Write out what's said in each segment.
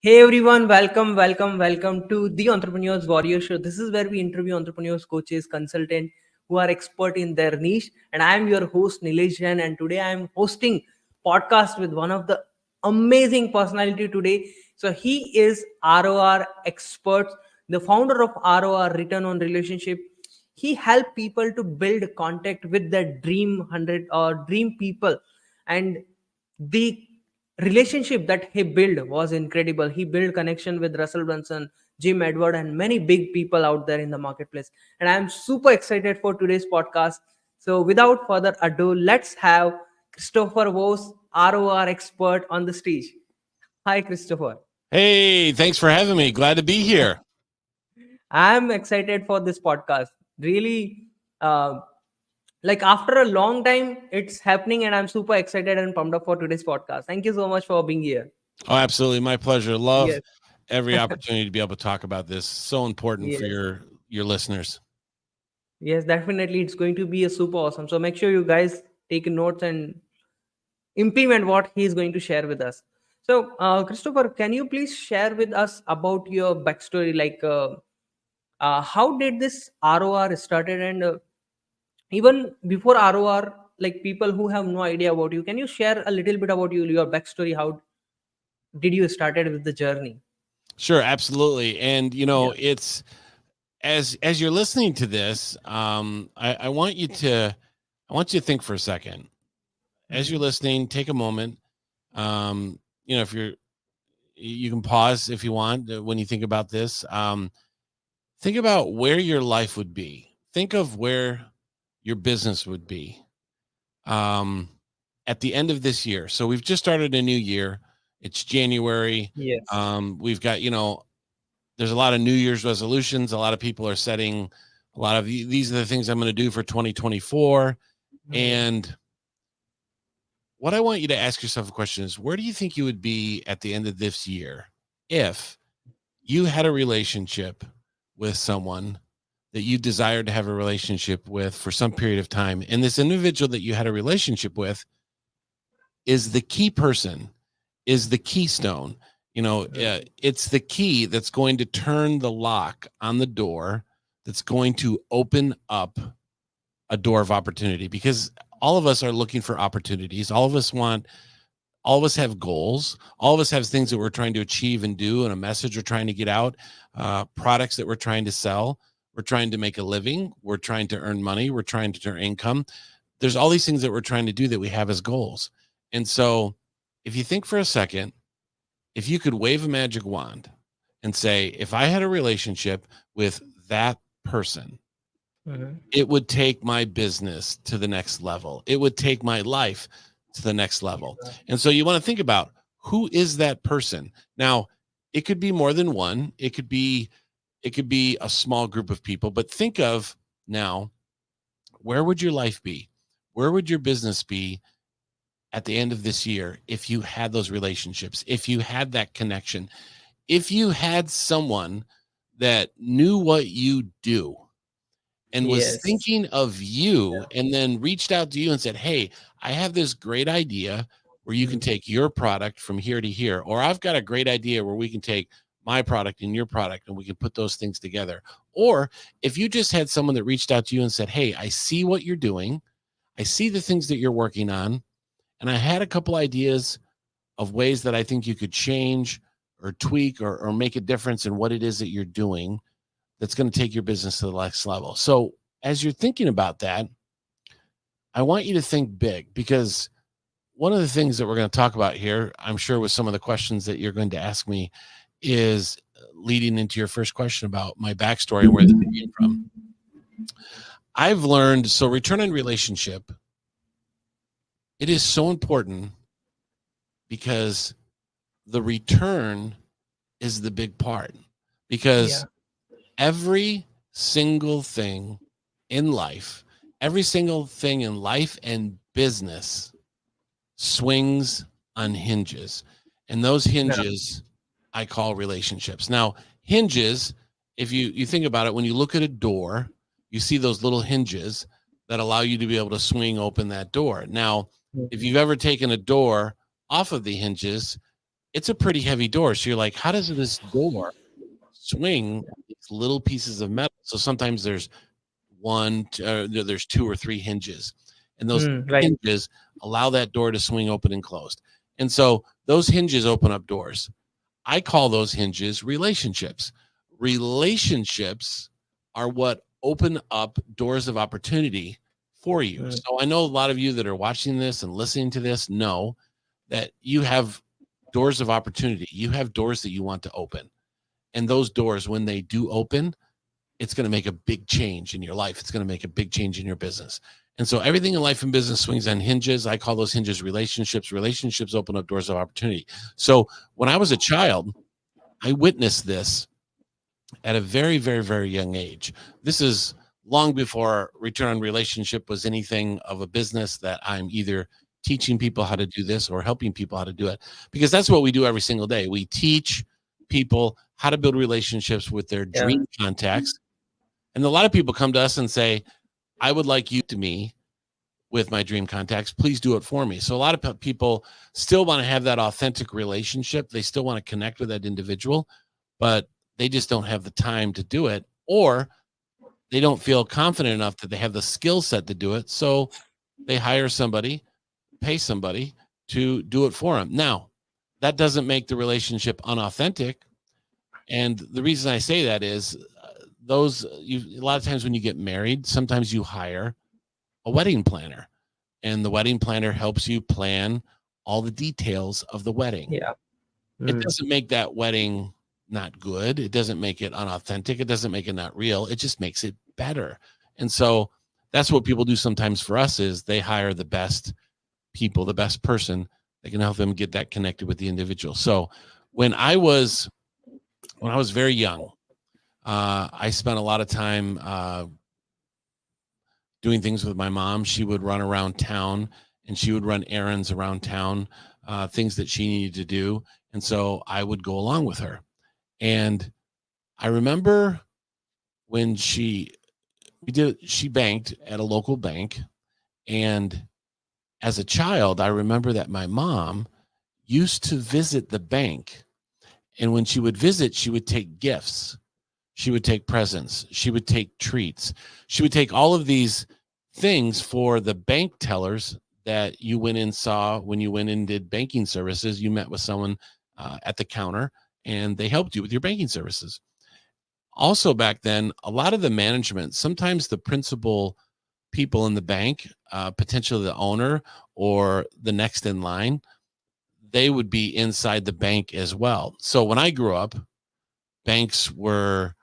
Hey everyone, welcome to the Entrepreneurs Warrior Show. This is where we interview entrepreneurs, coaches, consultants who are expert in their niche. And I am your host Nilesh Jain, and today I am hosting podcast with one of the amazing personality today. So he is ROR expert, the founder of ROR, Return on Relationship. He helped people to build contact with their dream 100 or dream people, and the relationship that he built was incredible. He built connection with Russell Brunson, Jim Edward, and many big people out there in the marketplace. And I'm super excited for today's podcast. So without further ado, let's have Christopher Vos, ROR expert, on the stage. Hi, Christopher. Hey, thanks for having me. Glad to be here. I'm excited for this podcast. Really, uh, like after a long time, it's happening, and I'm super excited and pumped up for today's podcast. Thank you so much for being here. Oh, absolutely. My pleasure. Love Yes. every opportunity to be able to talk about this. So important for Yes. your listeners. Yes, definitely. It's going to be a super awesome. So make sure you guys take notes and implement what he is going to share with us. So, Christopher, can you please share with us about your backstory? How did this ROR started, and even before ROR, like people who have no idea about you, can you share a little bit about you, your backstory? How did you started with the journey? Sure, absolutely. And Yeah. it's as you're listening to this, I want you to think for a second. As you're Mhm. listening, take a moment. If you can pause if you want when you think about this. Think about where your life would be. Think of where your business would be um, at the end of this year. So we've just started a new year. It's January. Yes. We've got, there's a lot of New Year's resolutions. A lot of people are setting a lot of these are the things I'm going to do for 2024. Mhm. And what I want you to ask yourself a question is, where do you think you would be at the end of this year if you had a relationship with someone that you desired to have a relationship with for some period of time, and this individual that you had a relationship with is the key person, is the keystone. It's the key that's going to turn the lock on the door, that's going to open up a door of opportunity, because all of us are looking for opportunities. All of us have goals. All of us have things that we're trying to achieve and do, and a message we're trying to get out, products that we're trying to sell. We're trying to make a living. We're trying to earn money. We're trying to earn income. There's all these things that we're trying to do that we have as goals. And so if you think for a second, if you could wave a magic wand and say, if I had a relationship with that person, Mhm. it would take my business to the next level. It would take my life to the next level. And so you want to think about, who is that person? Now, it could be more than one. It could be a small group of people, but think of now, where would your life be? Where would your business be at the end of this year if you had those relationships, if you had that connection, if you had someone that knew what you do and was Yes. thinking of you and then reached out to you and said, "Hey, I have this great idea where you can Mhm. take your product from here to here," or "I've got a great idea where we can take my product and your product and we can put those things together." Or if you just had someone that reached out to you and said, "Hey, I see what you're doing. I see the things that you're working on, and I had a couple ideas of ways that I think you could change or tweak or make a difference in what it is that you're doing that's going to take your business to the next level." So as you're thinking about that, I want you to think big, because one of the things that we're going to talk about here, I'm sure with some of the questions that you're going to ask me, is leading into your first question about my backstory and where this came from. I've learned, so return on relationship, it is so important because the return is the big part, because Yeah. every single thing in life, every single thing in life and business swings on hinges. And those Yeah. hinges I call relationships. Now, hinges, if you think about it, when you look at a door, you see those little hinges that allow you to be able to swing open that door. Now, if Mhm. you've ever taken a door off of the hinges, it's a pretty heavy door. So you're like, how does this door swing these little pieces of metal? So sometimes there's there's 2 or 3 hinges, and those Right. hinges allow that door to swing open and closed. And so those hinges open up doors. I call those hinges relationships. Relationships are what open up doors of opportunity for you. So I know a lot of you that are watching this and listening to this know that you have doors of opportunity. You have doors that you want to open. And those doors, when they do open, it's going to make a big change in your life. It's going to make a big change in your business. And so everything in life and business swings on hinges. I call those hinges relationships. Relationships open up doors of opportunity. So when I was a child, I witnessed this at a very, very, very young age. This is long before return on relationship was anything of a business that I'm either teaching people how to do this or helping people how to do it, because that's what we do every single day. We teach people how to build relationships with their dream contacts. And a lot of people come to us and say, I would like you to me with my dream contacts. Please do it for me. So a lot of people still want to have that authentic relationship. They still want to connect with that individual, but they just don't have the time to do it, or they don't feel confident enough that they have the skill set to do it. So they hire somebody, pay somebody to do it for them. Now, that doesn't make the relationship unauthentic. And the reason I say that is a lot of times when you get married, sometimes you hire a wedding planner, and the wedding planner helps you plan all the details of the wedding. Yeah. It doesn't make that wedding not good. It doesn't make it unauthentic. It doesn't make it not real. It just makes it better. And so that's what people do sometimes for us is they hire the best people, the best person that can help them get that connected with the individual. So when I was very young, I spent a lot of time doing things with my mom. She would run around town and she would run errands around town, things that she needed to do. And so I would go along with her. And I remember when she banked at a local bank. And as a child, I remember that my mom used to visit the bank. And when she would visit, she would take gifts. She would take presents. She would take treats. She would take all of these things for the bank tellers that you went and saw when you went and did banking services. You met with someone at the counter and they helped you with your banking services. Also, back then, a lot of the management, sometimes the principal people in the bank, potentially the owner or the next in line, they would be inside the bank as well. So when I grew up, banks were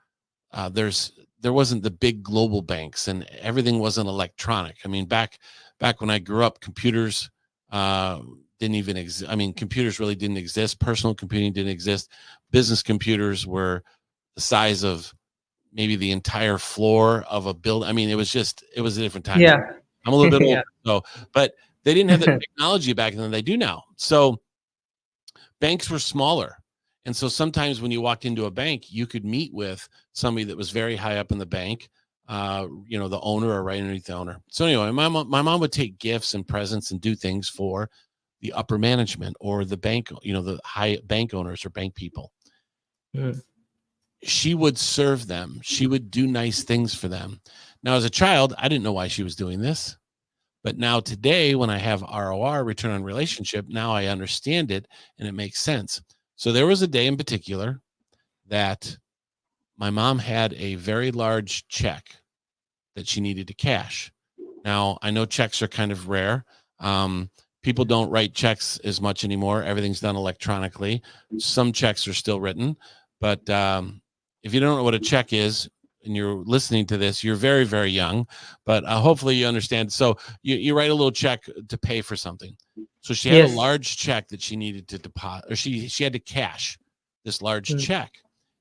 there wasn't the big global banks and everything wasn't electronic. I mean, back when I grew up, computers didn't even exist. I mean, computers really didn't exist. Personal computing didn't exist. Business computers were the size of maybe the entire floor of a building. I mean, it was a different time. Yeah. I'm a little bit Yeah. older, but they didn't have the technology back then they do now. So banks were smaller. And so sometimes when you walked into a bank, you could meet with somebody that was very high up in the bank, the owner or right underneath the owner. So anyway, my mom would take gifts and presents and do things for the upper management or the bank, the high bank owners or bank people. She would serve them. She would do nice things for them. Now, as a child, I didn't know why she was doing this. But now today, when I have ROR, return on relationship, now I understand it and it makes sense. So there was a day in particular that my mom had a very large check that she needed to cash. Now, I know checks are kind of rare. People don't write checks as much anymore. Everything's done electronically. Some checks are still written. But if you don't know what a check is, and you're listening to this, you're very, very young, but hopefully you understand. So you write a little check to pay for something. So she had a large check that she needed to deposit, or she had to cash this large check.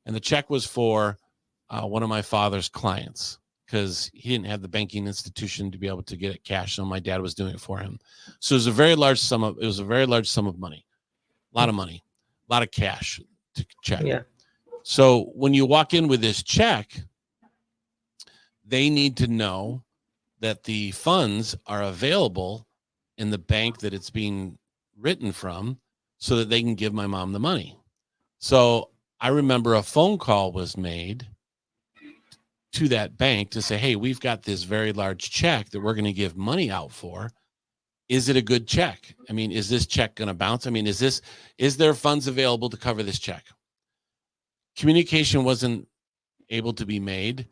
And the check was for one of my father's clients because he didn't have the banking institution to be able to get it cash. So my dad was doing it for him. So it was a very large sum of money, a lot of money, a lot of cash to check. Yeah. So when you walk in with this check, they need to know that the funds are available in the bank that it's being written from, so that they can give my mom the money. So I remember a phone call was made to that bank to say, hey, we've got this very large check that we're going to give money out for. Is it a good check? I mean, is this check going to bounce? I mean, is there funds available to cover this check? Communication wasn't able to be made.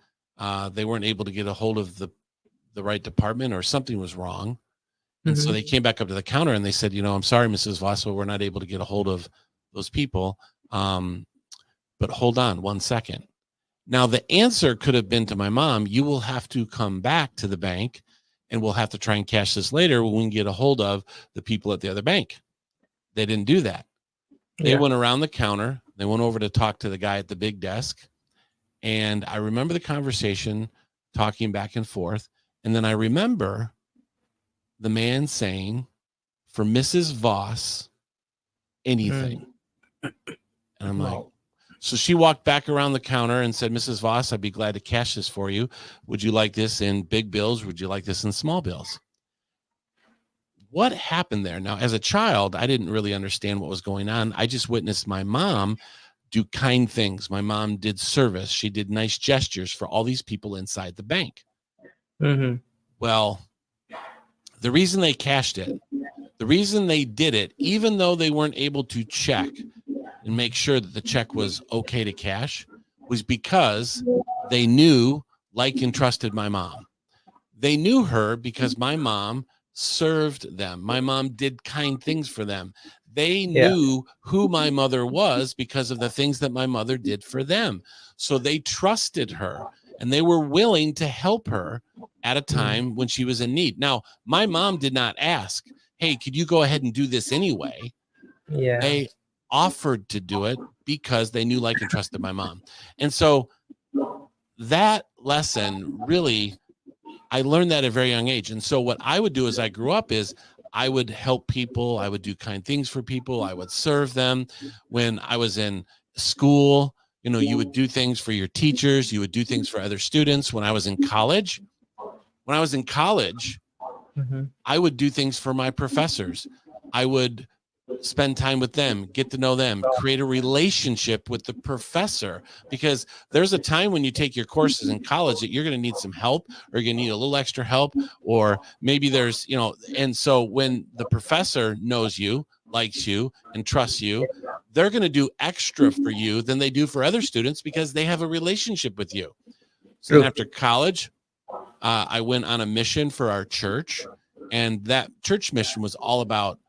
They weren't able to get a hold of the right department, or something was wrong. And so they came back up to the counter and they said, I'm sorry, Mrs. Voss, we're not able to get a hold of those people. But hold on 1 second. Now, the answer could have been to my mom, you will have to come back to the bank and we'll have to try and cash this later when we can get a hold of the people at the other bank. They didn't do that. They went around the counter. They went over to talk to the guy at the big desk. And I remember the conversation, talking back and forth. And then I remember the man saying, for Mrs. Voss, anything. And I'm like, so she walked back around the counter and said, Mrs. Voss, I'd be glad to cash this for you. Would you like this in big bills? Would you like this in small bills? What happened there? Now, as a child, I didn't really understand what was going on. I just witnessed my mom do kind things. My mom did service. She did nice gestures for all these people inside the bank. Well, the reason they cashed it, the reason they did it, even though they weren't able to check and make sure that the check was okay to cash, was because they knew, like, and trusted my mom. They knew her because my mom served them. My mom did kind things for them. They knew who my mother was because of the things that my mother did for them. So they trusted her and they were willing to help her at a time when she was in need. Now, my mom did not ask, hey, could you go ahead and do this anyway? They offered to do it because they knew, like, and trusted my mom. And so that lesson, really, I learned that at a very young age. And so what I would do as I grew up is I would help people. I would do kind things for people. I would serve them. When I was in school, you would do things for your teachers. You would do things for other students. When I was in college, I would do things for my professors. I would spend time with them, get to know them, create a relationship with the professor, because there's a time when you take your courses in college that you're going to need some help, or you're going to need a little extra help, or maybe there's, and so when the professor knows you, likes you, and trusts you, they're going to do extra for you than they do for other students because they have a relationship with you. So then after college, I went on a mission for our church, and that church mission was all about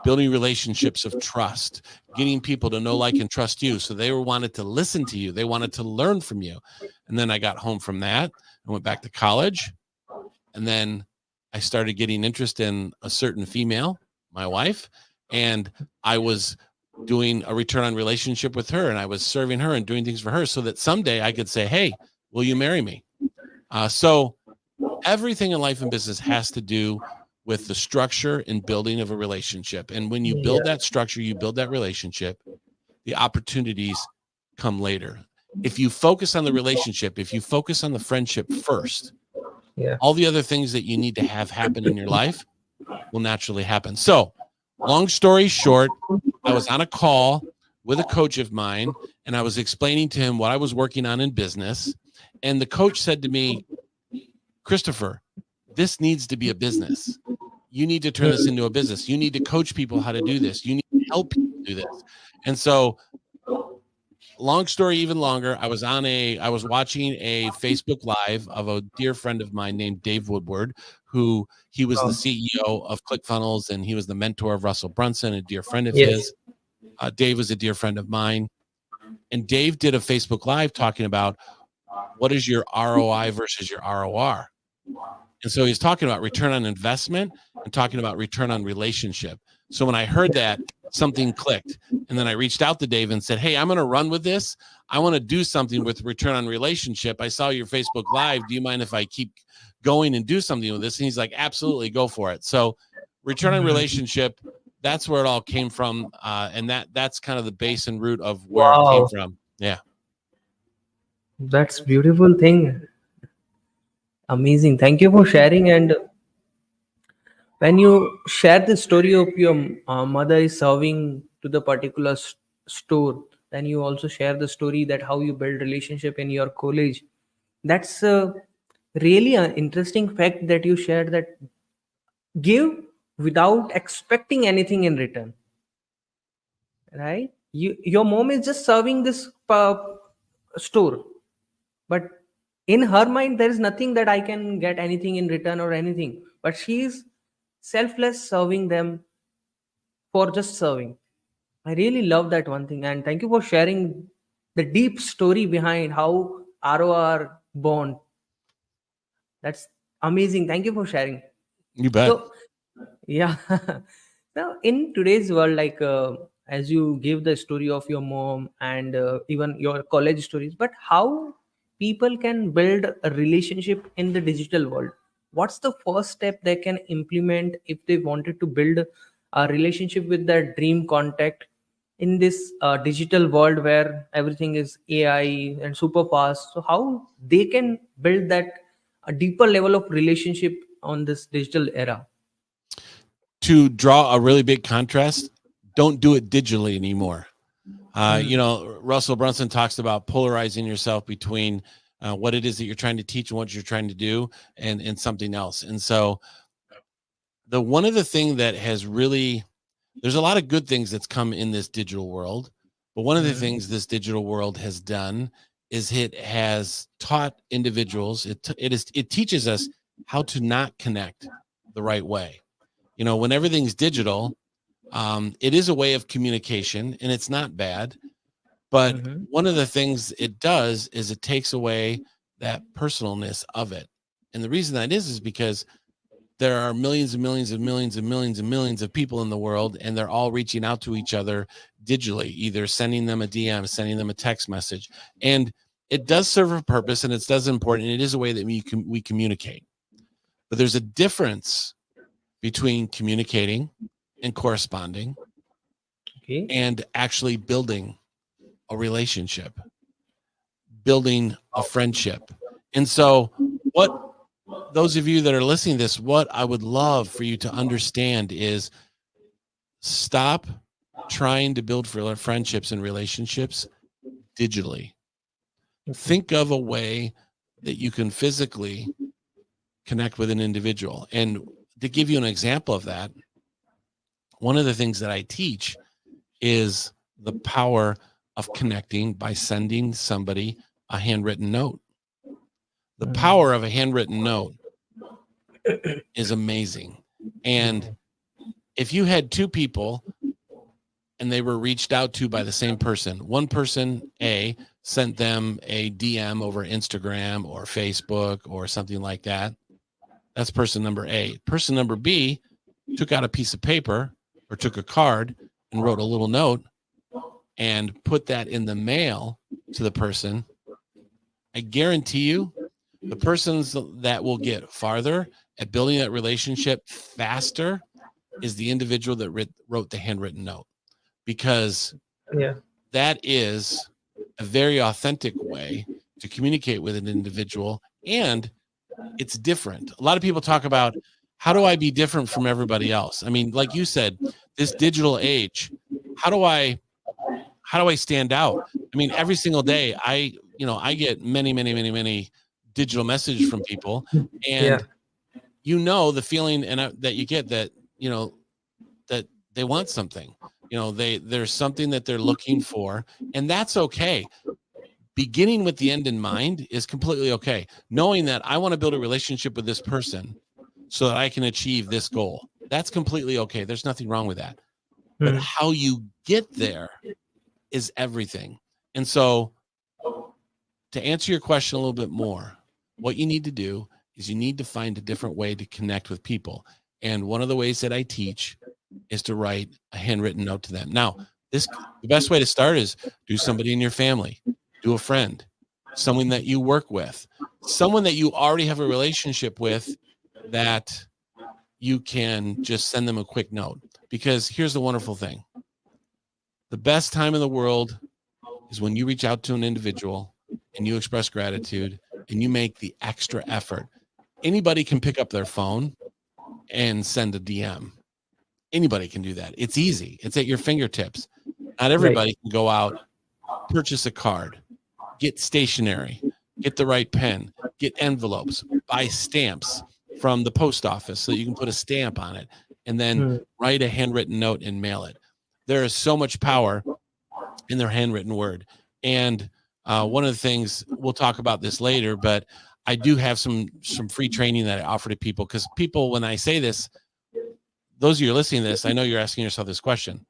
building relationships of trust, getting people to know, like, and trust you. So they wanted to listen to you. They wanted to learn from you. And then I got home from that. I went back to college. And then I started getting interest in a certain female, my wife. And I was doing a return on relationship with her. And I was serving her and doing things for her so that someday I could say, hey, will you marry me? So everything in life and business has to do with the structure and building of a relationship. And when you build that structure, you build that relationship, the opportunities come later. If you focus on the relationship, if you focus on the friendship first, all the other things that you need to have happen in your life will naturally happen. So, long story short, I was on a call with a coach of mine, and I was explaining to him what I was working on in business. And the coach said to me, Christopher, this needs to be a business. You need to turn this into a business. You need to coach people how to do this. You need to help people do this. And so, long story even longer, I was watching a Facebook Live of a dear friend of mine named Dave Woodward, who he was the CEO of ClickFunnels, and he was the mentor of Russell Brunson, a dear friend of his. Dave was a dear friend of mine. And Dave did a Facebook Live talking about what is your ROI versus your ROR. And so he's talking about return on investment and talking about return on relationship. So when I heard that, something clicked. And then I reached out to Dave and said, hey, I'm going to run with this. I want to do something with return on relationship. I saw your Facebook Live. Do you mind if I keep going and do something with this? And he's like, absolutely, go for it. So return on relationship, that's where it all came from. And that's kind of the base and root of where it came from. Yeah. That's beautiful thing. Amazing. Thank you for sharing. And when you share the story of your mother is serving to the particular store. Then you also share the story that how you build relationship in your college. That's really an interesting fact that you shared, that give without expecting anything in return, right? Your mom is just serving this store, but in her mind there is nothing that I can get anything in return or anything, but she is selfless, serving them for just serving. I really love that one thing, and thank you for sharing the deep story behind how ROR born. That's amazing. Thank you for sharing. You bet. So yeah. Now in today's world, like as you give the story of your mom and even your college stories, but how people can build a relationship in the digital world, what's the first step they can implement if they wanted to build a relationship with their dream contact in this digital world where everything is AI and super fast? So how they can build that a deeper level of relationship on this digital era? To draw a really big contrast, don't do it digitally anymore. Hmm. Russell Brunson talks about polarizing yourself between what it is that you're trying to teach and what you're trying to do, and something else. And so the one of the thing that has really, there's a lot of good things that's come in this digital world, but one of the Hmm. things this digital world has done is it has taught individuals, it teaches us how to not connect the right way. When everything's digital, it is a way of communication and it's not bad. But Hmm. one of the things it does is it takes away that personalness of it. And the reason that is because there are millions and millions and millions and millions and millions of people in the world, and they're all reaching out to each other digitally, either sending them a DM, sending them a text message. And it does serve a purpose and it does important. And it is a way that we communicate. But there's a difference between communicating and corresponding Okay. and actually building a relationship, building a friendship. And so, what those of you that are listening to this, what I would love for you to understand is stop trying to build friendships and relationships digitally. Okay. Think of a way that you can physically connect with an individual. And to give you an example of that, one of the things that I teach is the power of connecting by sending somebody a handwritten note. The power of a handwritten note is amazing. And if you had two people and they were reached out to by the same person, one person A sent them a DM over Instagram or Facebook or something like that. That's person number A. Person number B took out a piece of paper or took a card and wrote a little note and put that in the mail to the person. I guarantee you, the persons that will get farther at building that relationship faster is the individual that wrote the handwritten note, because Yeah. that is a very authentic way to communicate with an individual, and it's different. A lot of people talk about, how do I be different from everybody else? I mean, like you said, this digital age, how do I stand out? I mean, every single day I get many, many, many, many digital messages from people, Yeah. and the feeling that you get, that that they want something. There's something that they're looking for, and that's okay. Beginning with the end in mind is completely okay. Knowing that I want to build a relationship with this person so that I can achieve this goal, that's completely okay. There's nothing wrong with that. But Hmm. how you get there is everything. And so, to answer your question a little bit more, what you need to do is you need to find a different way to connect with people. And one of the ways that I teach is to write a handwritten note to them. Now, the best way to start is do somebody in your family, do a friend, someone that you work with, someone that you already have a relationship with, that you can just send them a quick note. Because here's the wonderful thing. The best time in the world is when you reach out to an individual and you express gratitude and you make the extra effort. Anybody can pick up their phone and send a DM. Anybody can do that. It's easy. It's at your fingertips. Not Right. everybody can go out, purchase a card, get stationery, get the right pen, get envelopes, buy stamps from the post office so that you can put a stamp on it, and then Hmm. write a handwritten note and mail it. There is so much power in their handwritten word. And one of the things, we'll talk about this later, but I do have some free training that I offer to people, because people, when I say this, those of you listening to this, I know you're asking yourself this question.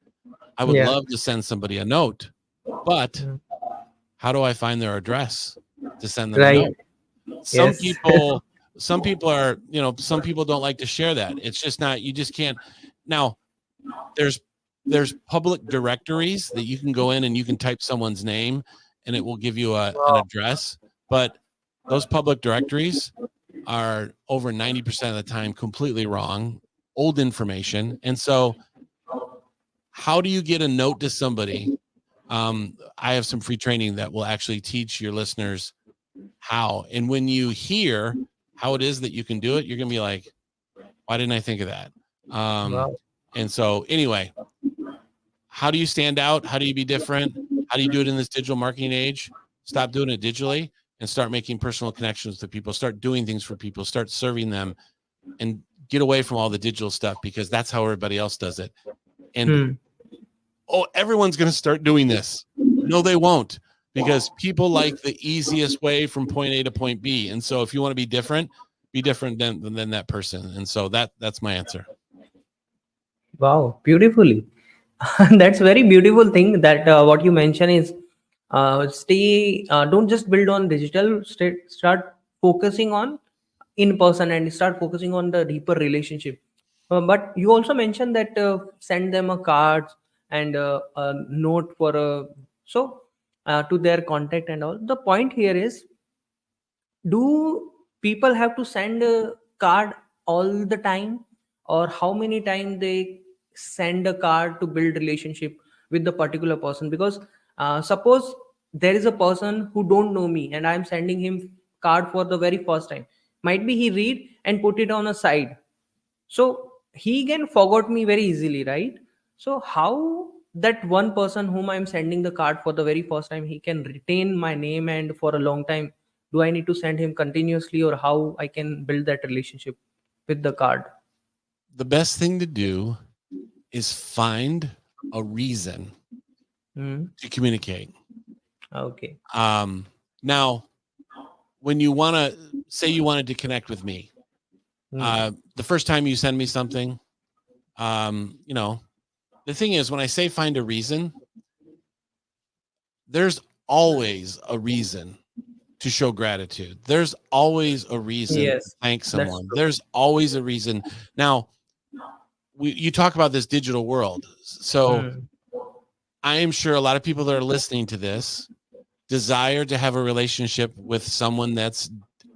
I would Yeah. love to send somebody a note, but Hmm. how do I find their address to send them a Right. note? Some Yes. people, some people are, some people don't like to share that. It's just not, you just can't. Now, there's public directories that you can go in and you can type someone's name and it will give you an Wow. address, but those public directories are over 90% of the time completely wrong, old information. And so how do you get a note to somebody? I have some free training that will actually teach your listeners how. And when you hear how it is that you can do it, you're going to be like, why didn't I think of that? Wow. And so anyway, how do you stand out? How do you be different? How do you do it in this digital marketing age? Stop doing it digitally and start making personal connections with people. Start doing things for people. Start serving them, and get away from all the digital stuff, because that's how everybody else does it. And Hmm. everyone's going to start doing this. No, they won't, because people like the easiest way from point A to point B. And so if you want to be different than that person. And so that's my answer. Wow. Beautifully. That's very beautiful thing that what you mention is stay don't just build on digital, start focusing on in person and start focusing on the deeper relationship. But you also mentioned that send them a card and a note for a so to their contact and all. The point here is, do people have to send a card all the time, or how many times they send a card to build relationship with the particular person? Because suppose there is a person who don't know me and I'm sending him card for the very first time, might be he read and put it on a side, so he can forget me very easily, right? So how that one person whom I'm sending the card for the very first time, he can retain my name and for a long time? Do I need to send him continuously, or how I can build that relationship with the card? The best thing to do is find a reason Hmm. to communicate. Okay. Now, when you want to say you wanted to connect with me, Hmm. the first time you send me something, the thing is, when I say find a reason, there's always a reason to show gratitude. There's always a reason to Yes, thank that's someone. true. There's always a reason. Now, you talk about this digital world. So Hmm. I am sure a lot of people that are listening to this desire to have a relationship with someone that's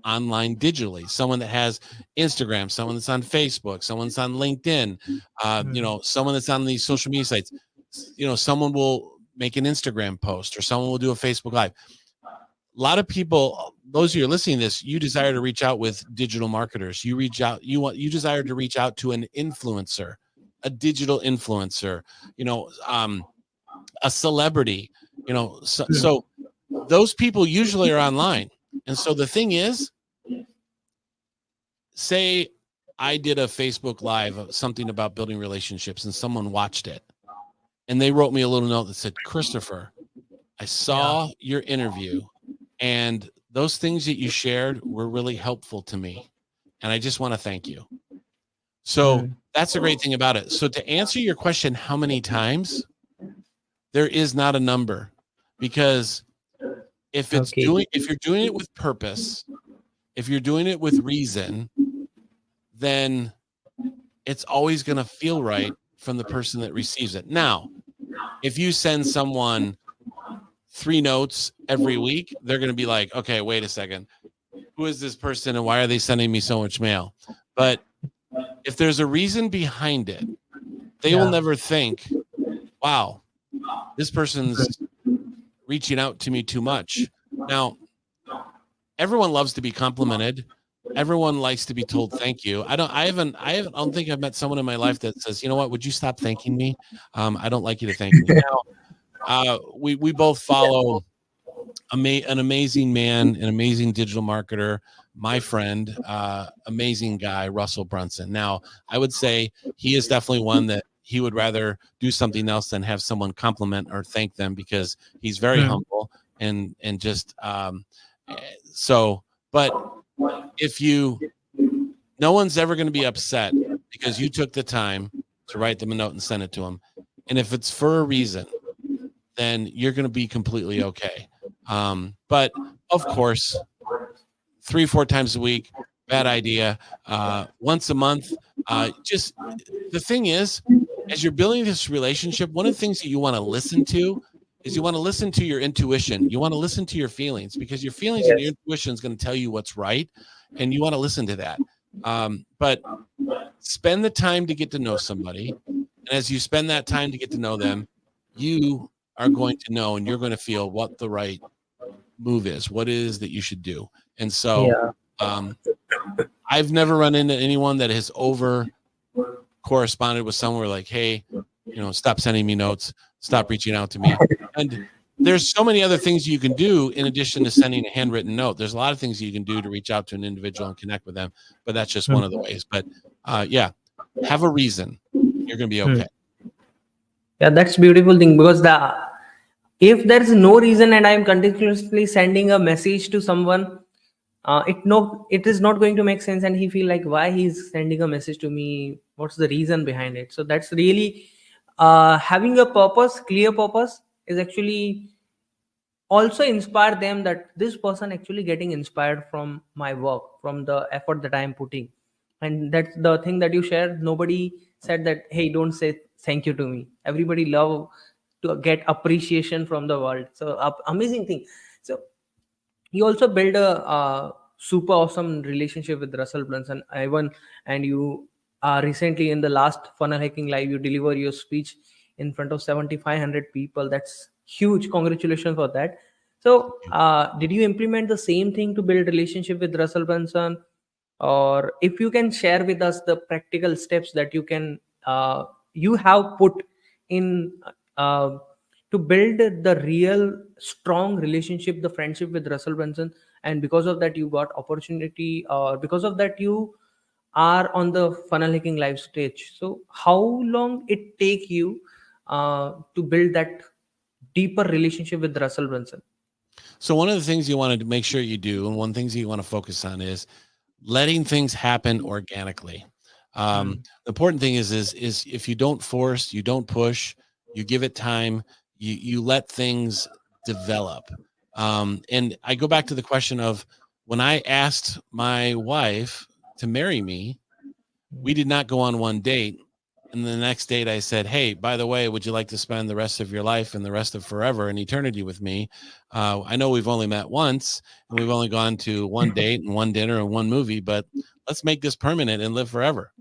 online digitally, someone that has Instagram, someone that's on Facebook, someone that's on LinkedIn, Hmm. someone that's on these social media sites. Someone will make an Instagram post, or someone will do a Facebook Live. A lot of people, those of you who are listening to this, you desire to reach out with digital marketers. You desire to reach out to an influencer, a digital influencer, a celebrity, Hmm. so those people usually are online. And so the thing is, say I did a Facebook Live of something about building relationships and someone watched it and they wrote me a little note that said, Christopher, I Yeah. saw your interview and those things that you shared were really helpful to me. And I just want to thank you. So Hmm. that's the great thing about it. So to answer your question, how many times, there is not a number, because if Okay. you're doing it with purpose, if you're doing it with reason, then it's always going to feel right from the person that receives it. Now, if you send someone 3 notes every week, they're going to be like, okay, wait a second. Who is this person and why are they sending me so much mail? But if there's a reason behind it, they will Yeah. never think, wow, this person's reaching out to me too much. Now, everyone loves to be complimented. everyone likes to be told thank you. I don't think I've met someone in my life that says, you know what, would you stop thanking me? I don't like you to thank me. Now, we both follow an amazing man, an amazing digital marketer, my friend, amazing guy, Russell Brunson. Now, I would say he is definitely one that he would rather do something else than have someone compliment or thank them, because he's very Hmm. humble and just so. But if no one's ever going to be upset because you took the time to write them a note and send it to them, and if it's for a reason, then you're going to be completely okay. But of course, 3-4 times a week, bad idea. Once a month, just the thing is, as you're building this relationship, one of the things that you want to listen to is you want to listen to your intuition. You want to listen to your feelings, because your feelings and your Yes. intuition is going to tell you what's right, and you want to listen to that. But spend the time to get to know somebody, and as you spend that time to get to know them, you are going to know, and you're going to feel what the right move is, what it is that you should do. And so Yeah. I've never run into anyone that has over corresponded with someone like, hey, stop sending me notes, stop reaching out to me. And there's so many other things you can do in addition to sending a handwritten note. There's a lot of things you can do to reach out to an individual and connect with them, but that's just one of the ways. But yeah, have a reason. You're going to be Hmm. okay. Yeah, that's beautiful thing, because if there is no reason and I am continuously sending a message to someone, it is not going to make sense, and he feel like, why he's sending a message to me, what's the reason behind it? So that's really, having a purpose, clear purpose, is actually also inspire them that this person actually getting inspired from my work, from the effort that I am putting. And that's the thing that you share. Nobody said that, hey, don't say thank you to me. Everybody love to get appreciation from the world. So amazing thing. So you also build a super awesome relationship with Russell Brunson, Ivan, and you recently in the last funnel hacking live, you deliver your speech in front of 7,500 people. That's huge. Congratulations for that. So, did you implement the same thing to build relationship with Russell Brunson, or if you can share with us the practical steps that you have put in uh, to build the real strong relationship, the friendship with Russell Brunson, and because of that you got opportunity, or because of that you are on the funnel hacking live stage. So how long it take you to build that deeper relationship with Russell Brunson? So one of the things you want to make sure you do, and one of the things you want to focus on, is letting things happen organically. Hmm. The important thing is if you don't force, you don't push, you give it time, you let things develop. And I go back to the question of, when I asked my wife to marry me, we did not go on one date. And the next date I said, hey, by the way, would you like to spend the rest of your life and the rest of forever and eternity with me? I know we've only met once and we've only gone to one date and one dinner and one movie, but let's make this permanent and live forever.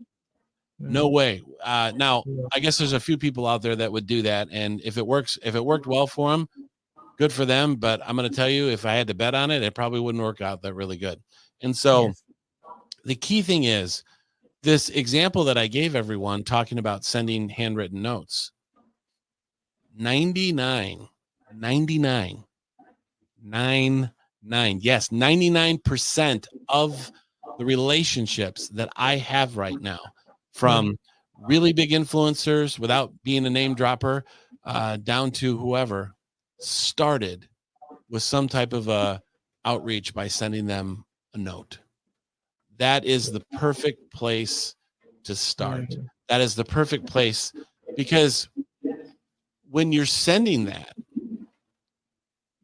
No Hmm. way. Now, Yeah. I guess there's a few people out there that would do that. And if it worked well for them, good for them. But I'm going to tell you, if I had to bet on it, it probably wouldn't work out that really good. And so Yes. the key thing is, this example that I gave everyone talking about sending handwritten notes, 99, 99, 99, yes, 99% of the relationships that I have right now, Hmm. from really big influencers, without being a name dropper, down to whoever, started with some type of a outreach by sending them a note. That is the perfect place to start. Hmm. That is the perfect place, because when you're sending that,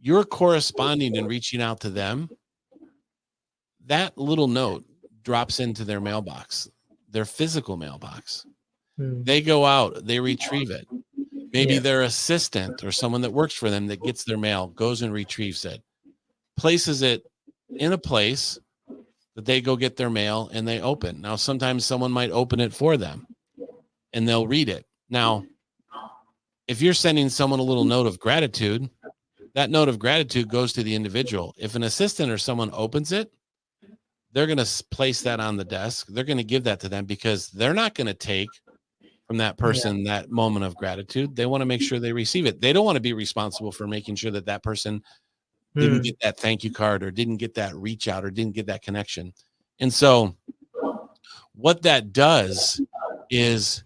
you're corresponding and reaching out to them. That little note drops into their mailbox, their physical mailbox. Hmm. They go out, they retrieve it. Maybe Yeah. their assistant or someone that works for them that gets their mail goes and retrieves it, places it in a place that they go get their mail and they open. Now, sometimes someone might open it for them and they'll read it. Now, if you're sending someone a little note of gratitude, that note of gratitude goes to the individual. If an assistant or someone opens it, they're going to place that on the desk. They're going to give that to them because they're not going to take from that person that moment of gratitude. They want to make sure they receive it. They don't want to be responsible for making sure that that person didn't get that thank you card or didn't get that reach out or didn't get that connection. And so what that does is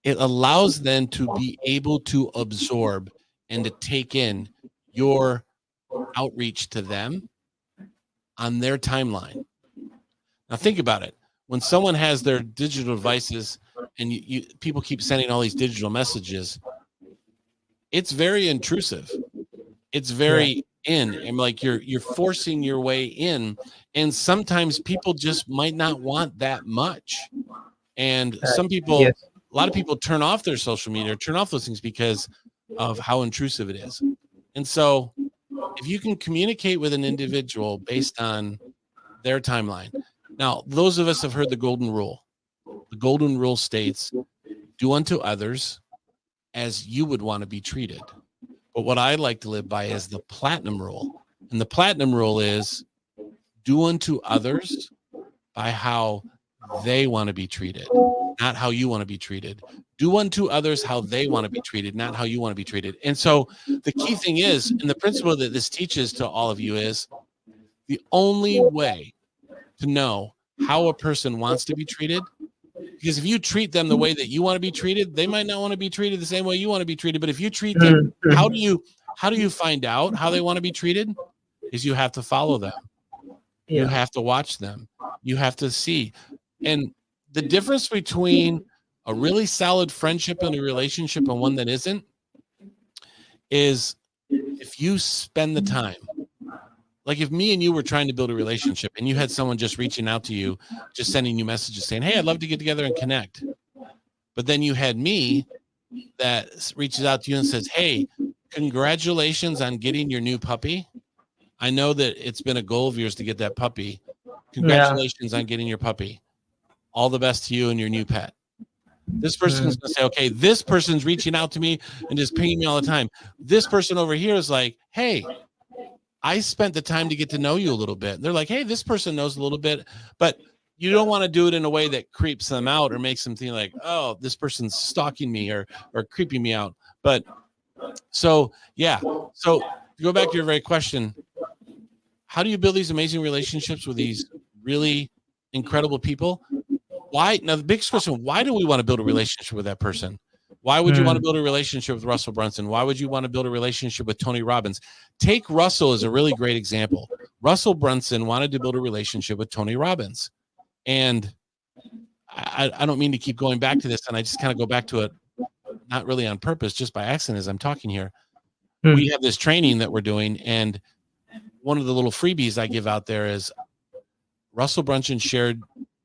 it allows them to be able to absorb and to take in your outreach to them on their timeline. Now think about it. When someone has their digital devices and people keep sending all these digital messages, it's very intrusive. It's very and like you're forcing your way in, and sometimes people just might not want that much. And some people, a lot of people turn off their social media, or turn off those things because of how intrusive it is. And so if you can communicate with an individual based on their timeline. Now, those of us have heard the golden rule. The golden rule states, do unto others as you would want to be treated. But what I like to live by is the platinum rule. And the platinum rule is do unto others by how they want to be treated, not how you want to be treated. Do unto others how they want to be treated, not how you want to be treated. And so the key thing is, and the principle that this teaches to all of you is, the only way to know how a person wants to be treated, because if you treat them the way that you want to be treated, they might not want to be treated the same way you want to be treated. But if you treat them, how do you find out how they want to be treated? Is you have to follow them. You have to watch them. You have to see. And the difference between a really solid friendship and a relationship and one that isn't is if you spend the time. Like if me and you were trying to build a relationship and you had someone just reaching out to you, just sending you messages saying, hey, I'd love to get together and connect. But then you had me that reaches out to you and says, hey, congratulations on getting your new puppy. I know that it's been a goal of yours to get that puppy. Congratulations on getting your puppy. All the best to you and your new pet. This person's going to say, okay, this person's reaching out to me and just pinging me all the time. This person over here is like, hey, I spent the time to get to know you a little bit. They're like, hey, this person knows a little bit, but you don't want to do it in a way that creeps them out or makes them think like, oh, this person's stalking me or creeping me out. But so, yeah. So to go back to your very question, how do you build these amazing relationships with these really incredible people? Why? Now, the biggest question, why do we want to build a relationship with that person? Why would you want to build a relationship with Russell Brunson? Why would you want to build a relationship with Tony Robbins? Take Russell as a really great example. Russell Brunson wanted to build a relationship with Tony Robbins. And I don't mean to keep going back to this, and I just kind of go back to it, not really on purpose, just by accident as I'm talking here. We have this training that we're doing, and one of the little freebies I give out there is Russell Brunson shared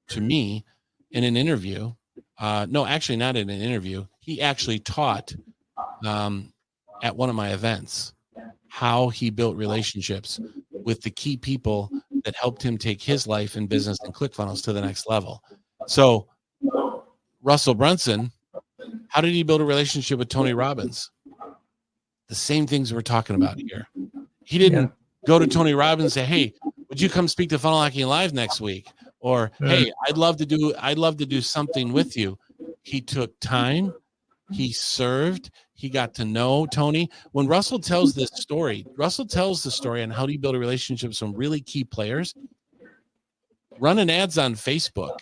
to me in an interview. No, actually not in an interview. He actually taught at one of my events how he built relationships with the key people that helped him take his life and business and ClickFunnels to the next level. So Russell Brunson, how did he build a relationship with Tony Robbins? The same things we're talking about here. He didn't go to Tony Robbins and say, hey, would you come speak to Funnel Hacking Live next week? Or, hey, I'd love to do something with you. He took time. He served. He got to know Tony. When Russell tells this story, Russell tells the story on how do you build a relationship with some really key players. Running ads on Facebook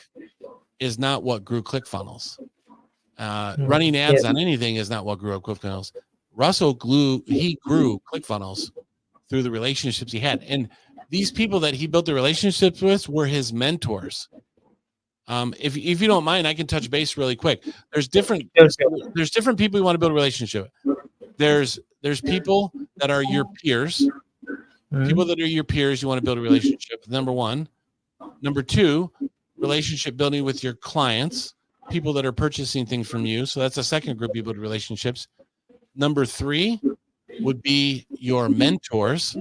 is not what grew ClickFunnels. Running ads on anything is not what grew ClickFunnels. Russell grew ClickFunnels through the relationships he had. And these people that he built the relationships with were his mentors. If you don't mind, I can touch base really quick. There's different people you want to build a relationship with. There's people that are your peers. People that are your peers, you want to build a relationship. Number one. Number two, relationship building with your clients, people that are purchasing things from you. So that's a second group you build relationships. Number three would be your mentors.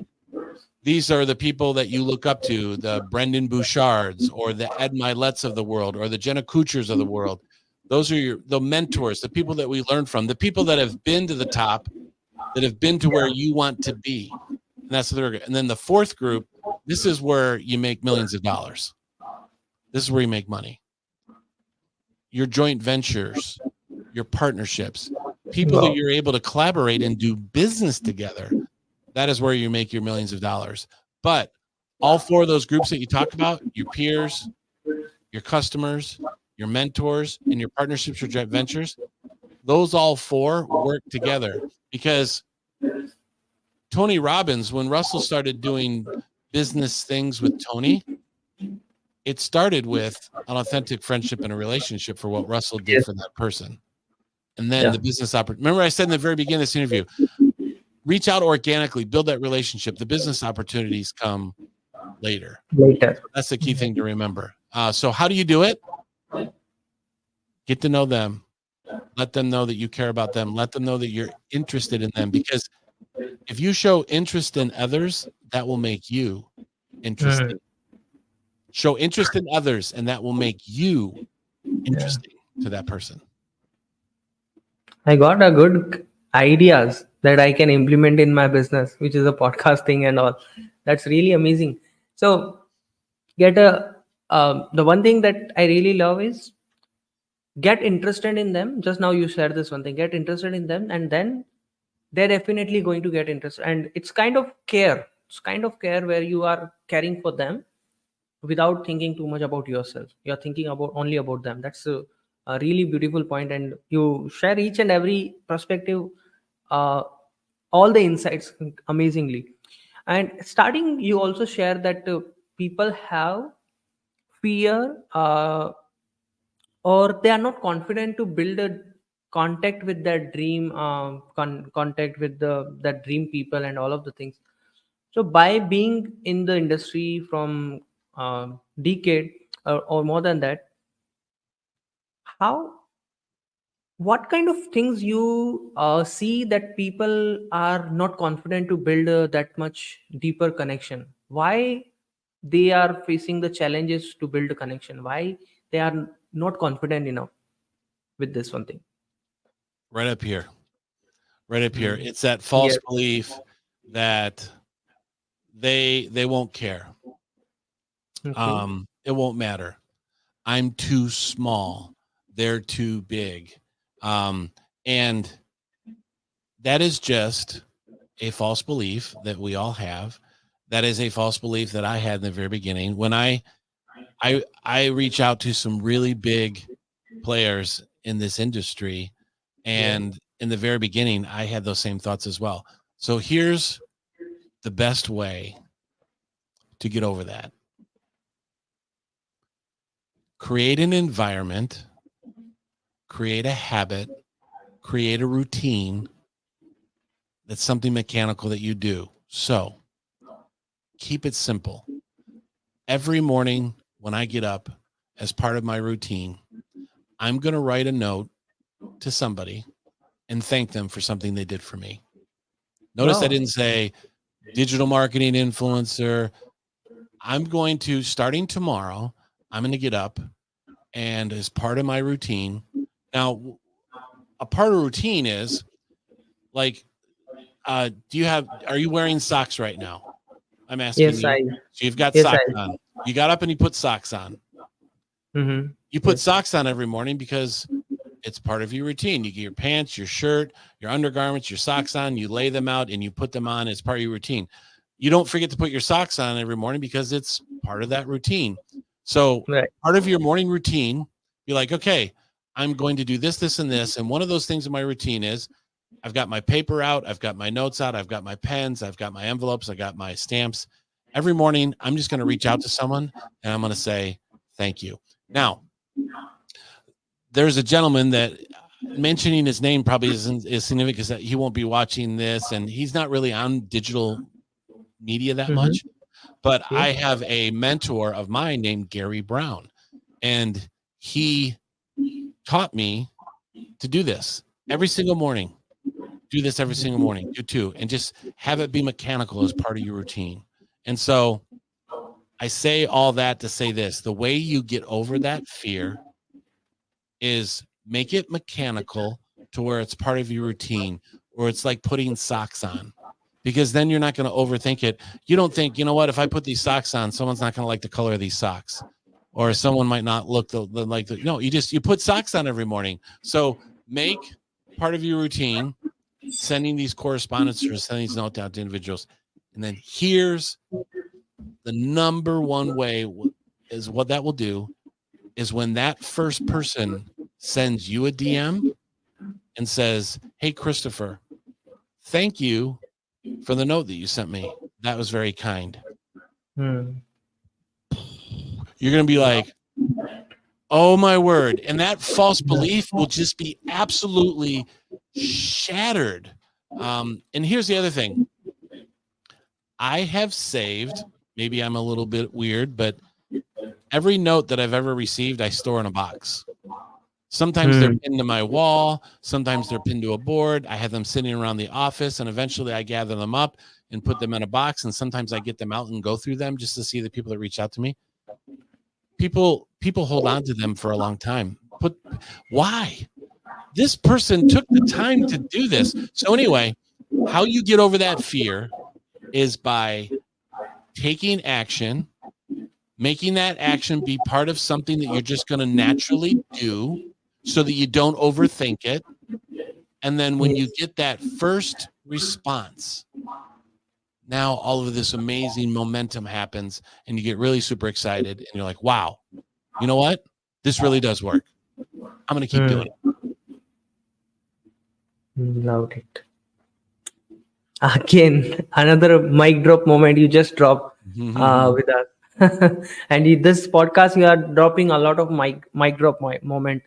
These are the people that you look up to, the Brendan Bouchards or the Ed Miletts of the world or the Jenna Kuchers of the world. Those are the mentors, the people that we learn from, the people that have been to the top, that have been to where you want to be. And that's the third. And then the fourth group this is where you make millions of dollars. This is where you make money. Your joint ventures, your partnerships, people that Wow. you're able to collaborate and do business together. That is where you make your millions of dollars. But all four of those groups that you talk about, your peers, your customers, your mentors, and your partnerships or joint ventures, those all four work together. Because Tony Robbins, when Russell started doing business things with Tony, it started with an authentic friendship and a relationship for what Russell did Yes. for that person. And then Yeah. the business opportunity. Remember, I said in the very beginning of this interview, reach out organically, build that relationship. The business opportunities come later. Later. That's the key thing to remember. So how do you do it? Get to know them. Let them know that you care about them. Let them know that you're interested in them. Because if you show interest in others, that will make you interesting. Show interest in others, and that will make you interesting to that person. I got a good ideas that I can implement in my business, which is a podcasting and all. That's really amazing. So get a the one thing that I really love is get interested in them. Just now you shared this one thing. Get interested in them, and then they're definitely going to get interested. And it's kind of care. It's kind of care where you are caring for them without thinking too much about yourself. You're thinking about only about them. That's a really beautiful point, and you share each and every perspective, uh, all the insights amazingly. And starting, you also share that people have fear, or they are not confident to build a contact with that dream, contact with the that dream people and all of the things. So by being in the industry from decade, or more than that, how, what kind of things you see that people are not confident to build that much deeper connection? Why they are facing the challenges to build a connection? Why they are not confident enough with this one thing? Right up here. Right up here. Mm. It's that false Yes. belief that they won't care. Okay. It won't matter. I'm too small. They're too big. And that is just a false belief that we all have. That is a false belief that I had in the very beginning. When I reach out to some really big players in this industry, and in the very beginning, I had those same thoughts as well. So here's the best way to get over that. Create an environment, create a habit, create a routine that's something mechanical that you do. So keep it simple. Every morning when I get up, as part of my routine, I'm going to write a note to somebody and thank them for something they did for me. Notice I Wow. didn't say digital marketing influencer. I'm going to, starting tomorrow, I'm going to get up, and as part of my routine, now a part of routine is like, are you wearing socks right now? I'm asking Yes, you. I. So you've got Yes, socks I. on. You got up and you put socks on. Mm-hmm. You put Yes. socks on every morning because it's part of your routine. You get your pants, your shirt, your undergarments, your socks on, you lay them out and you put them on as part of your routine. You don't forget to put your socks on every morning because it's part of that routine. So Right. part of your morning routine, you're like, okay, I'm going to do this, this, and this. And one of those things in my routine is I've got my paper out, I've got my notes out, I've got my pens, I've got my envelopes, I got my stamps. Every morning, I'm just going to reach out to someone and I'm going to say, thank you. Now, there's a gentleman that mentioning his name probably isn't as significant because that he won't be watching this, and he's not really on digital media that Mm-hmm. much. But Yeah. I have a mentor of mine named Gary Brown, and he taught me to do this every single morning. Do this every single morning. Do two, and just have it be mechanical as part of your routine. And so I say all that to say this: the way you get over that fear is make it mechanical to where it's part of your routine, or it's like putting socks on. because then you're not going to overthink it. You don't think, you know what, if I put these socks on, someone's not going to like the color of these socks, or someone might not look no, you put socks on every morning. So make part of your routine sending these correspondence or sending these notes out to individuals. And then here's the number one way is what that will do is when that first person sends you a DM and says, "Hey, Christopher, thank you for the note that you sent me. That was very kind." Hmm. You're going to be like, oh my word. And that false belief will just be absolutely shattered. And here's the other thing. I have saved, maybe I'm a little bit weird, but every note that I've ever received, I store in a box. Sometimes they're pinned to my wall. Sometimes they're pinned to a board. I have them sitting around the office, and eventually I gather them up and put them in a box. And sometimes I get them out and go through them just to see the people that reach out to me. People hold on to them for a long time. Why? This person took the time to do this. So anyway, how you get over that fear is by taking action, making that action be part of something that you're just going to naturally do so that you don't overthink it. And then when you get that first response, now all of this amazing momentum happens and you get really super excited and you're like, wow, you know what? This really does work. I'm going to keep doing it. Loved it. Again, another mic drop moment you just dropped with us. And in this podcast, you are dropping a lot of mic drop moment.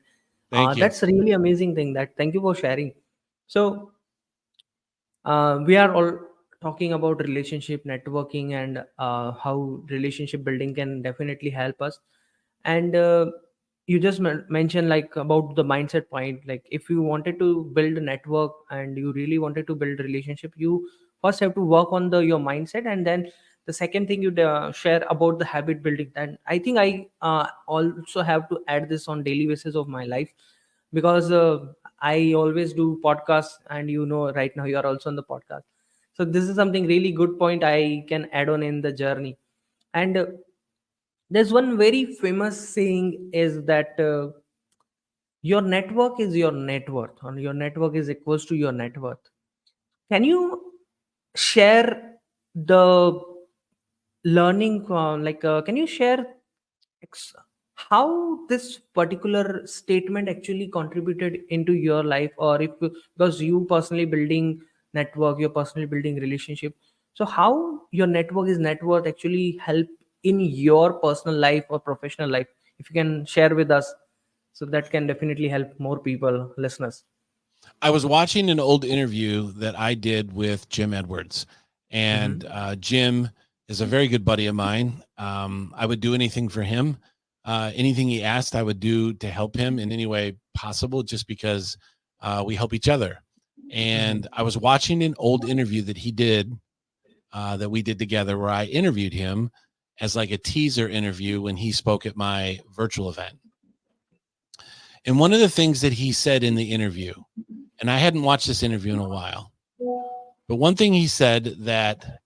Thank you. That's a really amazing thing. Thank you for sharing. So we are all talking about relationship networking and how relationship building can definitely help us. And you just mentioned like about the mindset point. Like if you wanted to build a network and you really wanted to build a relationship, you first have to work on your mindset, and then the second thing you share about the habit building. And I think I also have to add this on daily basis of my life, because I always do podcasts, and right now you are also on the podcast. So this is something really good point I can add on in the journey. And there's one very famous saying is that your network is your net worth, and your network is equals to your net worth. Can you share the learning, can you share ex- how this particular statement actually contributed into your life, or if because you personally building network, you're personally building relationship, so how your network is net worth actually help in your personal life or professional life, if you can share with us, so that can definitely help more people, listeners. I was watching an old interview that I did with Jim Edwards, and Jim is a very good buddy of mine. I would do anything for him. Anything he asked, I would do to help him in any way possible, just because we help each other. And I was watching an old interview that he did, that we did together, where I interviewed him as like a teaser interview when he spoke at my virtual event. And one of the things that he said in the interview, and I hadn't watched this interview in a while, but one thing he said that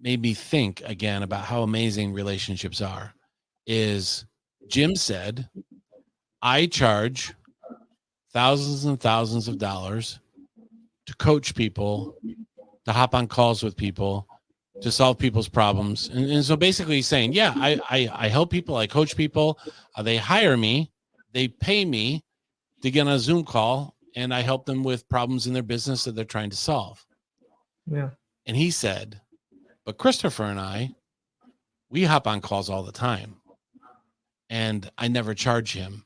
made me think again about how amazing relationships are is Jim said, I charge thousands and thousands of dollars to coach people, to hop on calls with people, to solve people's problems. And so basically he's saying, yeah, I help people, I coach people, they hire me, they pay me to get on a Zoom call, and I help them with problems in their business that they're trying to solve. Yeah. And he said, but Christopher and I, we hop on calls all the time, and I never charge him.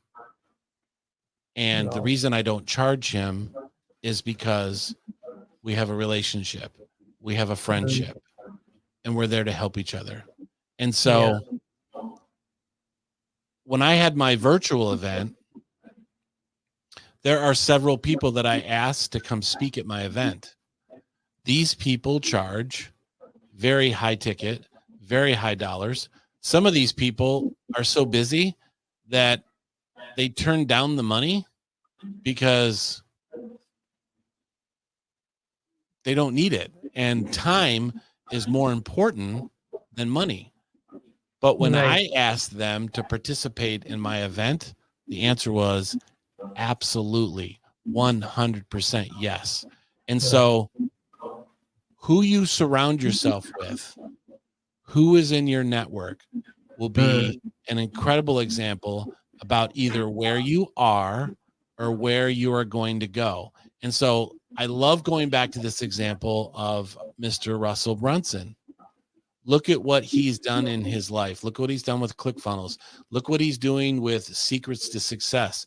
And the reason I don't charge him is because we have a relationship, we have a friendship, and we're there to help each other. And so when I had my virtual event, there are several people that I asked to come speak at my event. These people charge very high ticket, very high dollars. Some of these people are so busy that they turn down the money because they don't need it. And time is more important than money. But when Right. I asked them to participate in my event, the answer was absolutely 100% yes. And so who you surround yourself with, who is in your network, will be an incredible example about either where you are or where you are going to go. And so I love going back to this example of Mr. Russell Brunson. Look at what he's done in his life. Look what he's done with ClickFunnels. Look what he's doing with Secrets to Success.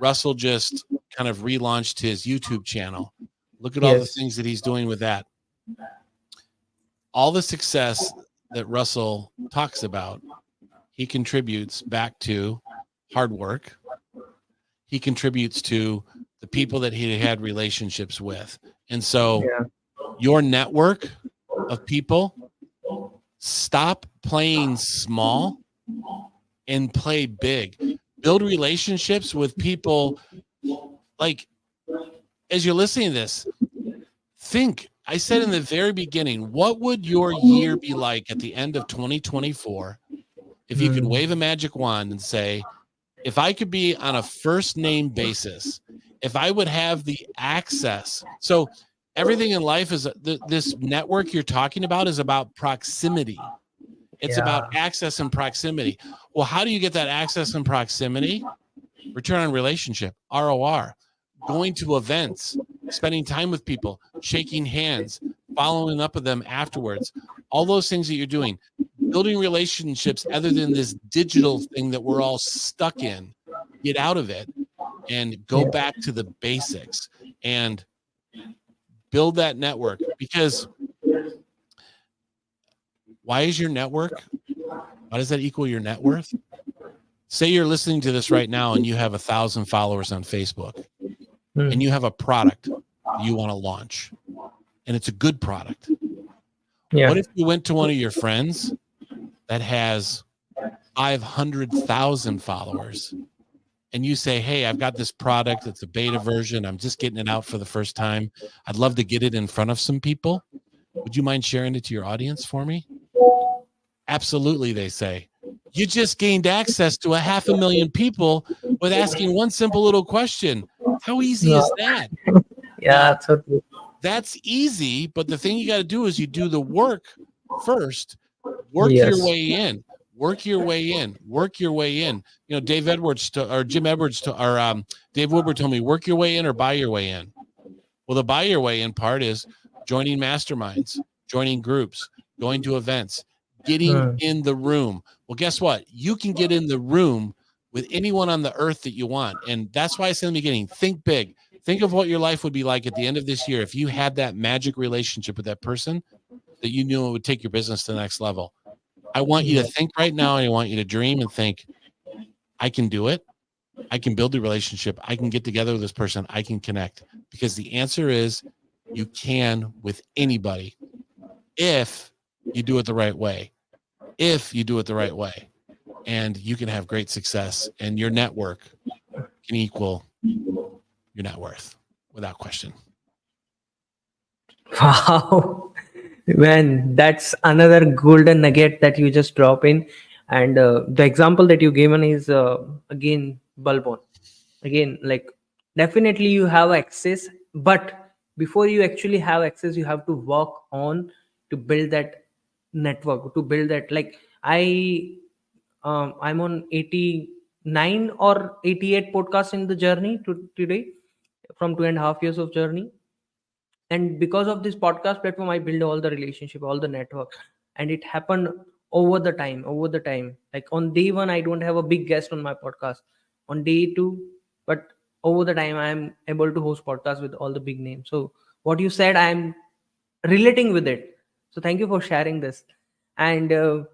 Russell just kind of relaunched his YouTube channel. Look at all the Yes. things that he's doing with that. All the success that Russell talks about, he contributes back to hard work. He contributes to the people that he had relationships with. And so Yeah. your network of people, stop playing small and play big. Build relationships with people. Like, as you're listening to this, think, I said in the very beginning, what would your year be like at the end of 2024 if you could wave a magic wand and say, if I could be on a first name basis, if I would have the access. So everything in life is this network you're talking about is about proximity. It's about Yeah. access and proximity. Well, how do you get that access and proximity? Return on relationship, ROR, going to events, spending time with people, shaking hands, following up with them afterwards, all those things that you're doing, building relationships other than this digital thing that we're all stuck in. Get out of it and go back to the basics and build that network. Because why is your network? Why does that equal your net worth? Say you're listening to this right now and you have 1,000 followers on Facebook and you have a product you want to launch and it's a good product. Yeah. What if you went to one of your friends that has 500,000 followers and you say, hey, I've got this product. It's a beta version. I'm just getting it out for the first time. I'd love to get it in front of some people. Would you mind sharing it to your audience for me? Absolutely, they say. You just gained access to 500,000 people with asking one simple little question. How easy is that? Yeah. Now, Absolutely. that's easy, but the thing you got to do is you do the work first. Work your Yes. way in. Work your way in. Work your way in. You know, Dave Edwards or Jim Edwards or Dave Wilbur told me, work your way in or buy your way in. Well, the buy your way in part is joining masterminds, joining groups, going to events, getting in the room. Well, guess what? You can get in the room with anyone on the earth that you want. And that's why I said in the beginning, think big. Think of what your life would be like at the end of this year if you had that magic relationship with that person that you knew it would take your business to the next level. I want you to think right now, and I want you to dream and think, I can do it. I can build a relationship. I can get together with this person. I can connect. Because the answer is you can with anybody if you do it the right way. If you do it the right way. And you can have great success, and your network can equal your net worth without question. Wow. Man, that's another golden nugget that you just drop in. And the example that you given is again bulb on. Again, like definitely you have access, but before you actually have access, you have to work on to build that network, to build that. Like I'm on 89 or 88 podcasts in the journey to today, from 2.5 years of journey. And because of this podcast platform, I build all the relationship, all the network, and it happened over the time. Like on day one, I don't have a big guest on my podcast. On day two, but over the time, I am able to host podcasts with all the big names. So what you said, I am relating with it. So thank you for sharing this. And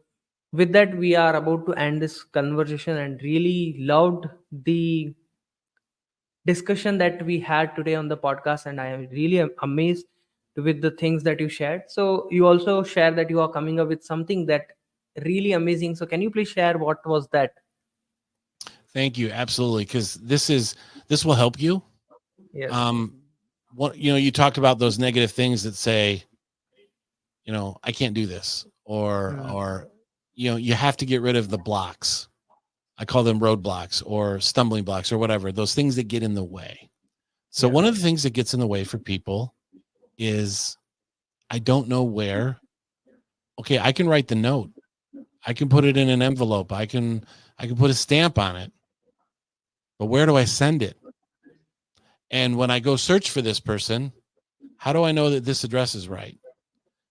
with that, we are about to end this conversation, and really loved the discussion that we had today on the podcast. And I am really amazed with the things that you shared. So you also share that you are coming up with something that really amazing. So can you please share what was that? Thank you. Absolutely. Because this will help you. Yes. what, you talked about those negative things that say, I can't do this, Hmm. or you have to get rid of the blocks. I call them roadblocks or stumbling blocks or whatever, those things that get in the way. So Yeah. one of the things that gets in the way for people is, I don't know where. Okay, I can write the note. I can put it in an envelope. I can put a stamp on it. But where do I send it? And when I go search for this person, how do I know that this address is right?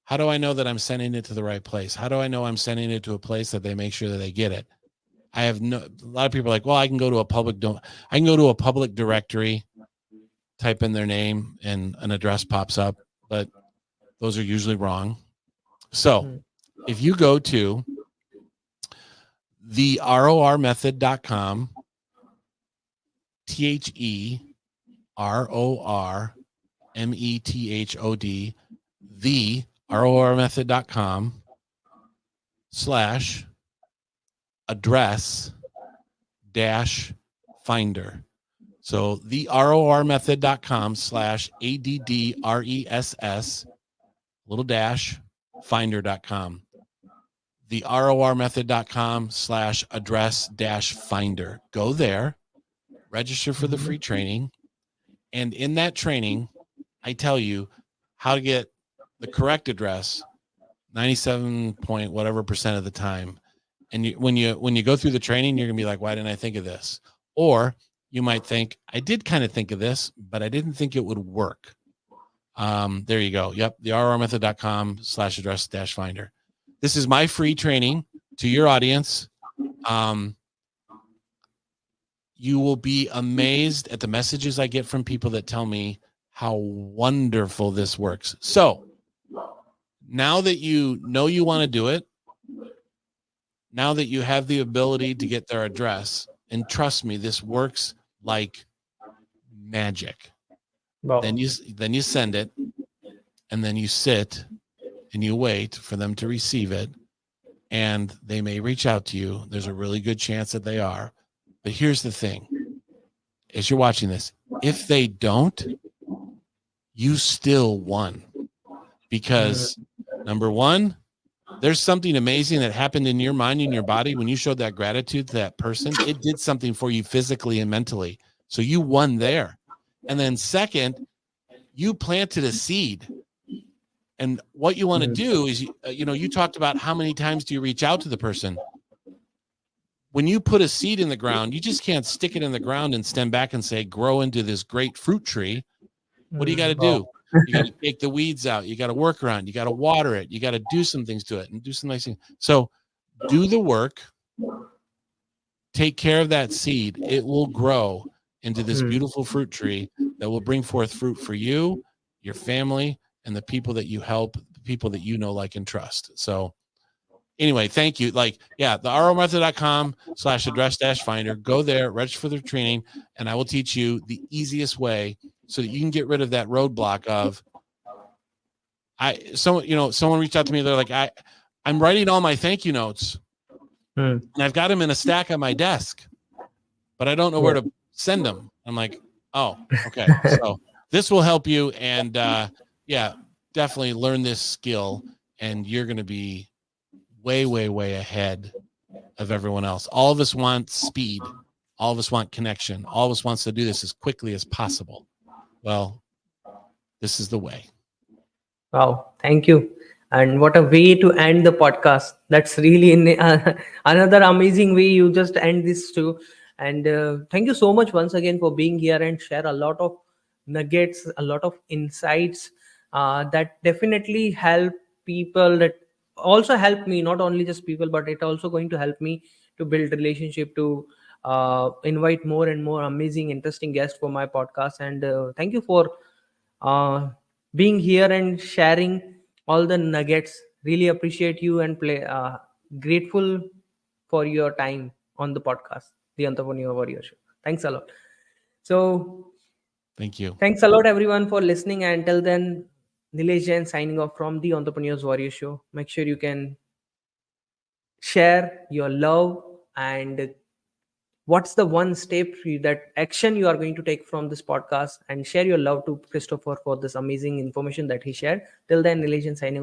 How do I know that I'm sending it to the right place? How do I know I'm sending it to a place that they make sure that they get it? A lot of people are like, well, I can go to a public directory, type in their name, and an address pops up, but those are usually wrong. So Hmm. if you go to the RORmethod.com, TheRORmethod, the RORmethod.com /address dash finder. So the RORmethod.com /ADDRESS little dash finder.com. The RORmethod.com /address dash finder. Go there, register for the free training. And in that training, I tell you how to get the correct address 97 point whatever percent of the time. And when you go through the training, you're gonna be like, why didn't I think of this? Or you might think, I did kind of think of this, but I didn't think it would work. There you go. Yep, the RRmethod.com /address dash finder. This is my free training to your audience. You will be amazed at the messages I get from people that tell me how wonderful this works. So now that you know you want to do it, now that you have the ability to get their address, and trust me, this works like magic. Then Wow. you send it, and then you sit and you wait for them to receive it, and they may reach out to you. There's a really good chance that they are. But here's the thing. As you're watching this, if they don't, you still won. Because number one, there's something amazing that happened in your mind and your body when you showed that gratitude to that person. It did something for you physically and mentally. So you won there. And then second, you planted a seed. And what you want to do is, you talked about how many times do you reach out to the person. When you put a seed in the ground, you just can't stick it in the ground and stand back and say, grow into this great fruit tree. What do you got to Wow. do? You got to take the weeds out. You got to work around. You got to water it. You got to do some things to it and do some nice things. So do the work. Take care of that seed. It will grow into this beautiful fruit tree that will bring forth fruit for you, your family, and the people that you help, the people that you know, like, and trust. So anyway, thank you. The ROMethod.com /address dash finder. Go there, register for the training, and I will teach you the easiest way so that you can get rid of that roadblock of someone reached out to me. They're like, I'm writing all my thank you notes and I've got them in a stack on my desk, but I don't know where to send them. I'm like, oh, okay. So this will help you. And definitely learn this skill, and you're going to be way, way, way ahead of everyone else. All of us want speed. All of us want connection. All of us wants to do this as quickly as possible. Well, this is the way. Wow, thank you. And what a way to end the podcast. That's really another amazing way you just end this too. And thank you so much once again for being here and share a lot of nuggets, a lot of insights that definitely help people, that also help me, not only just people, but it also going to help me to build relationship, to invite more and more amazing, interesting guests for my podcast. And thank you for uh, being here and sharing all the nuggets. Really appreciate you and grateful for your time on the podcast, the Entrepreneur Warrior Show. Thanks a lot. So Thank you. thanks a lot everyone for listening. And until then, Nilesh Jain signing off from the Entrepreneurs Warrior Show. Make sure you can share your love and what's the one step that action you are going to take from this podcast, and share your love to Christopher for this amazing information that he shared. Till then, Nilesh signing